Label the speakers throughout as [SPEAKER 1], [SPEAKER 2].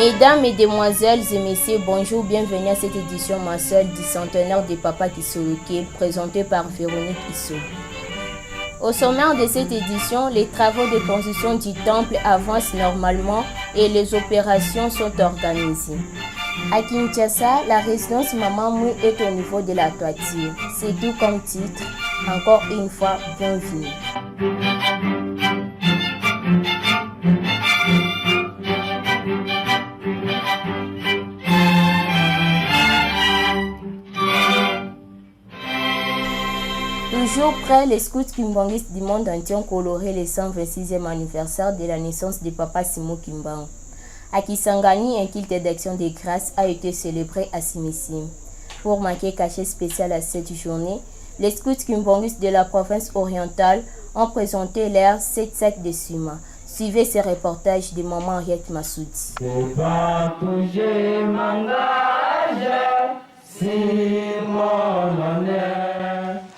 [SPEAKER 1] Mesdames, Mesdemoiselles et Messieurs, bonjour, bienvenue à cette édition mensuelle du centenaire de Papa Kisoloke, présentée par Véronique Isso. Au sommaire de cette édition, les travaux de construction du temple avancent normalement et les opérations sont organisées. À Kinshasa, la résidence Maman Mou est au niveau de la toiture. C'est tout comme titre. Encore une fois, bienvenue. Toujours près, les scouts kimbanguistes du monde entier ont coloré le 126e anniversaire de la naissance de Papa Simo Kimbangu. À Kisangani, un culte d'action de grâce a été célébré à Simissim. Pour marquer cachet spécial à cette journée, les scouts kimbanguistes de la province orientale ont présenté leurs 7 sacs de suma. Suivez ce reportage de Maman Henriette Massoudi.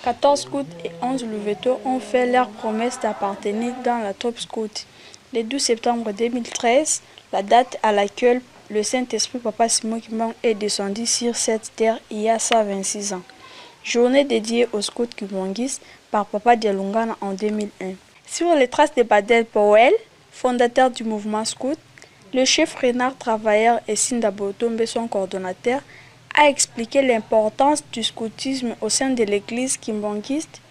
[SPEAKER 2] 14 scouts et 11 louveteaux ont fait leur promesse d'appartenir dans la troupe scout. Le 12 septembre 2013, la date à laquelle le Saint-Esprit Papa Simo Kimbangu est descendu sur cette terre il y a 126 ans. Journée dédiée aux scouts kimbanguistes par Papa Dialungana en 2001. Sur les traces de Badel Powell, fondateur du mouvement scout, le chef Renard Travailleur et Sindabo Tombe, son coordonnateur, a expliqué l'importance du scoutisme au sein de l'église kimbanguiste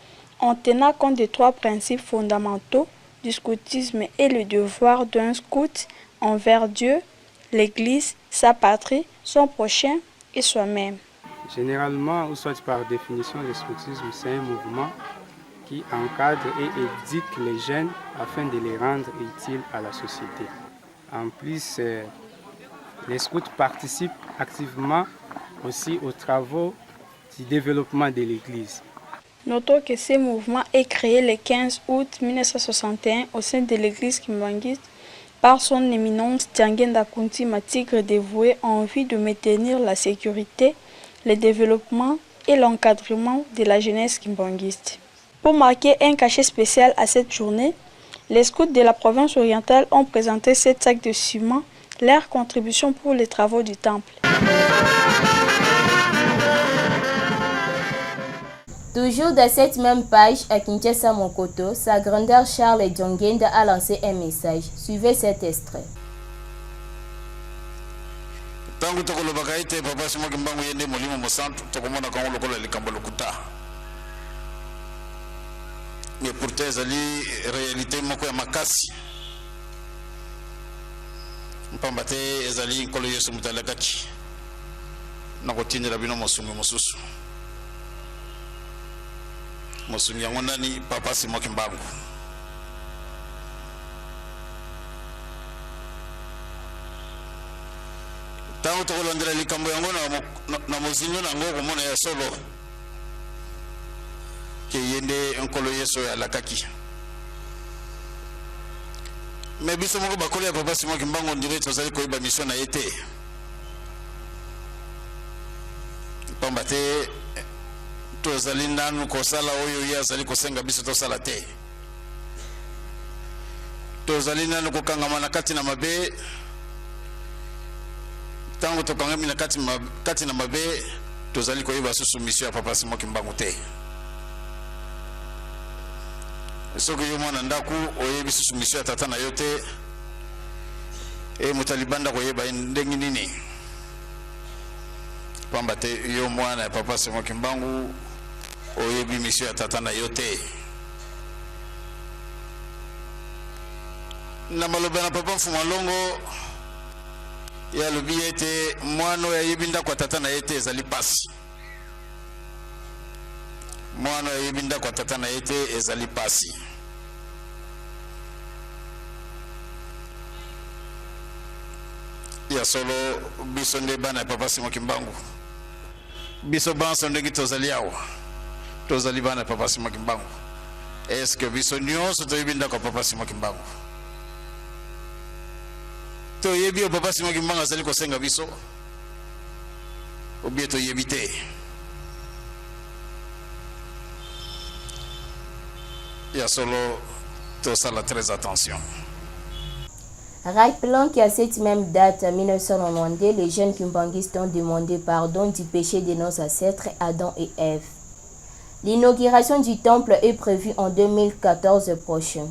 [SPEAKER 2] en tenant compte des 3 principes fondamentaux du scoutisme et le devoir d'un scout envers Dieu, l'église, sa patrie, son prochain et soi-même.
[SPEAKER 3] Généralement, ou soit par définition, le scoutisme, c'est un mouvement qui encadre et éduque les jeunes afin de les rendre utiles à la société. En plus, les scouts participent activement aussi aux travaux du développement de l'Église.
[SPEAKER 2] Notons que ce mouvement est créé le 15 août 1961 au sein de l'Église kimbanguiste par son éminence Tiangenda Kunti Matigre dévoué en vue de maintenir la sécurité, le développement et l'encadrement de la jeunesse kimbanguiste. Pour marquer un cachet spécial à cette journée, les scouts de la province orientale ont présenté 7 sacs de ciment, leur contribution pour les travaux du temple.
[SPEAKER 1] Toujours dans cette même page, à Kinshasa Mokoto, sa grandeur Charles Djongenda a lancé un message. Suivez cet extrait.
[SPEAKER 4] Tangu tokolobaka ete Papa Simo Kimbangu yende molimo mosantu tokomona kango lokola likambo lokuta. Mais pourtant ezali réalité moko ya makasi. Mpamba te ezali nkolo Yesu mutalakaki. Nakotindela bino mosungu mosusu. Mosungu yango nani Papa Simo Kimbangu. Tango tokolondela likambo yango na mozingo nango komona ya solo ke yende nkolo Yesu ya lakaki. Mais biso moko bakolo ya Papa Simo Kimbangu ndire tozali koyeba mission na yete. Pamba te tozali nanu kosala oyo ye azali kosenga biso tosala te. Tozali nanu kokangama na kati na mabe. Tango tokangami na kati na mabe, tozali koyeba susu mission ya Papa Simo Kimbangu te. Soki yo mwana ndaku oyebi susu mission ya tata na yo te, mutalibanda koyeba ndenge nini. Pamba te yo mwana ya Papa Simo Kimbangu oyebi mission ya tata na yo te. Na maloba na Papa Mfumalongo ya lobi ete mwana ya yebinda kwa tata na yete ezali pasi. Mwana ya yebinda kwa tata na yete ezali pasi. Ya solo biso nde bana ya Papa Simo Kimbangu. Biso banso ndenge tozali awa. Tozali bana ya Papa Simo Kimbangu. Est-ce que biso nyonso toyebinda kwa Papa Simo Kimbangu? To yebi o Papa Simo Kimbangu azali kosenga biso. Obie to yebi te. Ya solo tosala très attention.
[SPEAKER 1] Rappelant qu'à cette même date, en 1992, les jeunes kimbanguistes ont demandé pardon du péché de nos ancêtres Adam et Ève. L'inauguration du temple est prévue en 2014 prochain.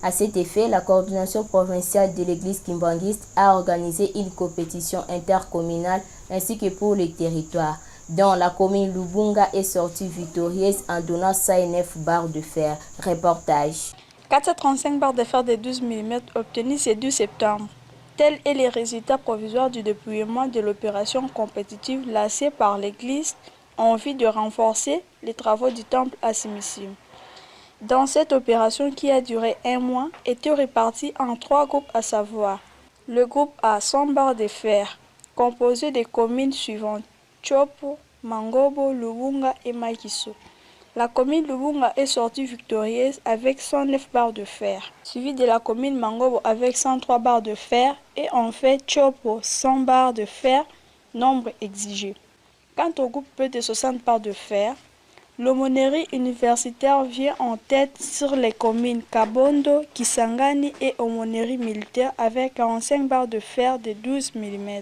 [SPEAKER 1] À cet effet, la coordination provinciale de l'église kimbanguiste a organisé une compétition intercommunale ainsi que pour les territoires, dont la commune Lubunga est sortie victorieuse en donnant 109 barres de fer. Reportage.
[SPEAKER 2] 435 barres de fer de 12 mm obtenues ce 12 septembre. Tel est le résultat provisoire du déploiement de l'opération compétitive lancée par l'Église en vue de renforcer les travaux du temple à Simissim. Dans cette opération qui a duré 1 mois, étaient répartis en 3 groupes, à savoir le groupe A 100 barres de fer, composé des communes suivantes Chopo, Mangobo, Lubunga et Makiso. La commune Lubunga est sortie victorieuse avec 109 barres de fer, suivie de la commune Mangobo avec 103 barres de fer et en fait Chopo 100 barres de fer, nombre exigé. Quant au groupe P de 60 barres de fer, l'aumônerie universitaire vient en tête sur les communes Kabondo, Kisangani et aumônerie militaire avec 45 barres de fer de 12 mm.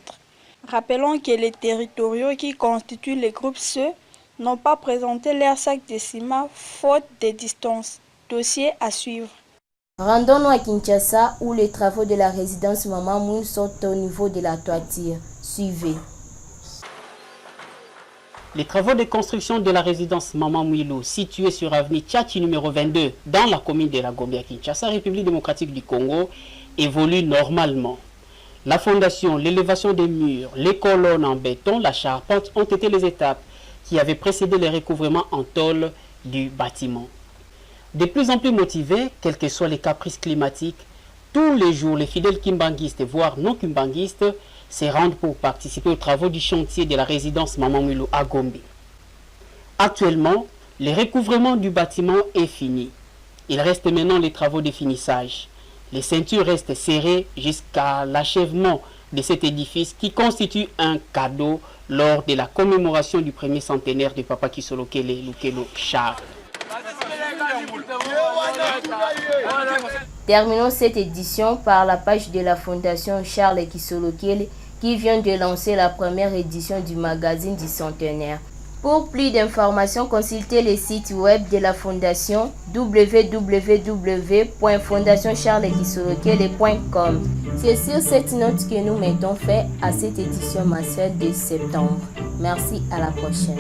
[SPEAKER 2] Rappelons que les territoriaux qui constituent les groupes C n'ont pas présenté leur sac de ciment faute de distance. Dossier à suivre.
[SPEAKER 1] Rendons-nous à Kinshasa où les travaux de la résidence Maman Mouille sont au niveau de la toiture. Suivez.
[SPEAKER 5] Les travaux de construction de la résidence Maman Mouilou, située sur avenue Tchatchi numéro 22, dans la commune de la Gombe à Kinshasa, République démocratique du Congo, évoluent normalement. La fondation, l'élévation des murs, les colonnes en béton, la charpente ont été les étapes qui avaient précédé le recouvrement en tôle du bâtiment. De plus en plus motivés, quels que soient les caprices climatiques, tous les jours, les fidèles kimbanguistes, voire non kimbanguistes, se rendent pour participer aux travaux du chantier de la résidence Maman Mouilou à Gombe. Actuellement, le recouvrement du bâtiment est fini. Il reste maintenant les travaux de finissage. Les ceintures restent serrées jusqu'à l'achèvement de cet édifice qui constitue un cadeau lors de la commémoration du premier centenaire de Papa Kisolokele Lukelo Charles.
[SPEAKER 1] Terminons cette édition par la page de la Fondation Charles Kisolokele qui vient de lancer la première édition du magazine du centenaire. Pour plus d'informations, consultez le site web de la Fondation www.fondationcharleskisolokele.com. C'est sur cette note que nous mettons fin à cette édition mensuelle de septembre. Merci, à la prochaine.